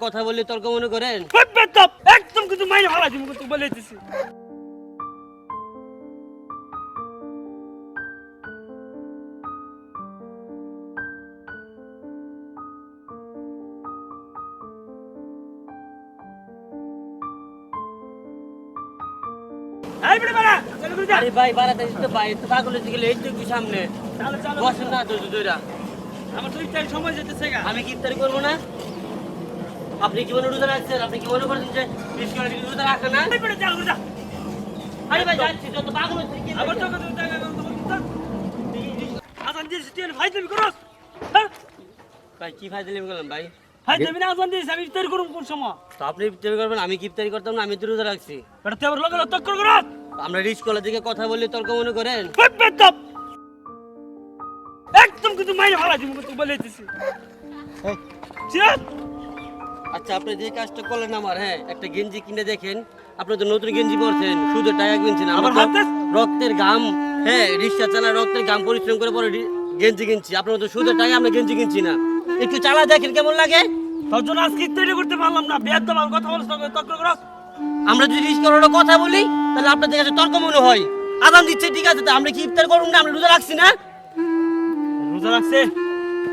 কথা বললে তর্ক মনে করেন? একদম কিন্তু মাইনে ভালো তুমি তো বলে দিতেছি। আরে ভাই বাড়াতে দিতে ভাই তো পাগল হয়ে গেলে এই তো একটু সামনে বসেন না তো দুইরা। আমার তো ইফতারি সময় যেতেছে গা। আমি কি ইফতারি করবো না? আপনি কি মনে রোজা রাখছেন? আপনি কি মনে করছেন যে বিস্কুট রোজা রাখেন না? আরে ভাই যাচ্ছি যত পাগল হচ্ছে কি আবার তো আজান দিয়েছি তুই ভাই তুমি করস। ভাই কি ফায়দা নিয়ে গেলাম ভাই? ভাই তুমি না আজান দিয়েছি আমি ইফতারি করব কোন সময়? তো আপনি ইফতারি করবেন, আমি কি ইফতারি করতাম না? আমি তো রোজা রাখছি। এটা তুই আবার লগে তক্কর করস। আমরা রিচ কলের দিকে কথা বললে তর্ক মনে করেন? একদম কিন্তু মাইনে ভালো তুমি তো বলে দিতেছি। আচ্ছা আপনি যে কাজটা করলেন আমার, হ্যাঁ একটা গেঞ্জি কিনে দেখেন। আপনি তো নতুন গেঞ্জি পরছেন, শুধু টাকা কিনছেন। আমার রক্তের ঘাম, হ্যাঁ রিক্সা চালা রক্তের ঘাম পরিশ্রম করে পরে গেঞ্জি কিনছি। আপনার তো শুধু টাকা আমরা গেঞ্জি কিনছি না। একটু চালা দেখেন কেমন লাগে। তোর জন্য আজকে ইফতারি করতে পারলাম না। বেয়াদ দাম কথা বলছ তক্কর করস। আমরা যদি রিস্ক করার কথা বলি তাহলে আপনাদের কাছে তর্ক মনে হয়। আদান দিচ্ছে ঠিক আছে, তো আমরা কি ইফতার করুন না? আমরা রোজা রাখছি না? রোজা রাখছে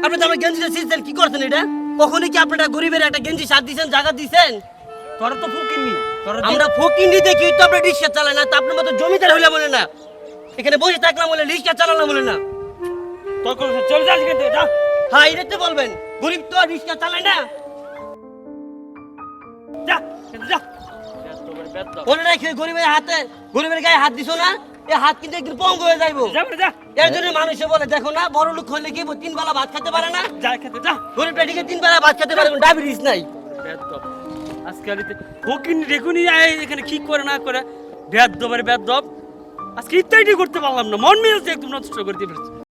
আপনি তো আমার গেঞ্জিটা ছিঁড়ছেন, কি করছেন এটা? কখনই কি আপনারা গরিবের একটা গেঞ্জি সাথ দিয়েছেন, জায়গা দিয়েছেন? তোরা তো ফকিরনি। আমরা ফকিন্নি দেখি তো আমরা রিক্সা চালাই না, তা আপনার মতো জমিদার হইলে বলে না। এখানে বসে থাকলাম বলে রিক্সা চালালাম বলে না। তক্কর চলে যা এখান থেকে যা। হ্যাঁ এটা তো বলবেন, গরিব তো আর রিক্সা চালায় না। যা যা। মনে রাখে গরিবের গায়ে হাত দিছো না, এই হাত কিন্তু একদিন পঙ্গ হয়ে যাইবো। যা। এর জন্য মানুষে বলে দেখো না, বড় লোক হলে কি 3 বেলা ভাত খেতে পারে না? যা খেতে যা। গরিব পেটিকে 3 বেলা ভাত খেতে পারে, ডায়াবেটিস নাই। আজকাল ফকিরনি দেখুনি এখানে কি করে না করে বেয়াদ দবের বেয়াদ দব। আজকে ইত্যাদি করতে পারলাম না, মন মেজাজ একদম নষ্ট করে দিয়ে ফেলছি।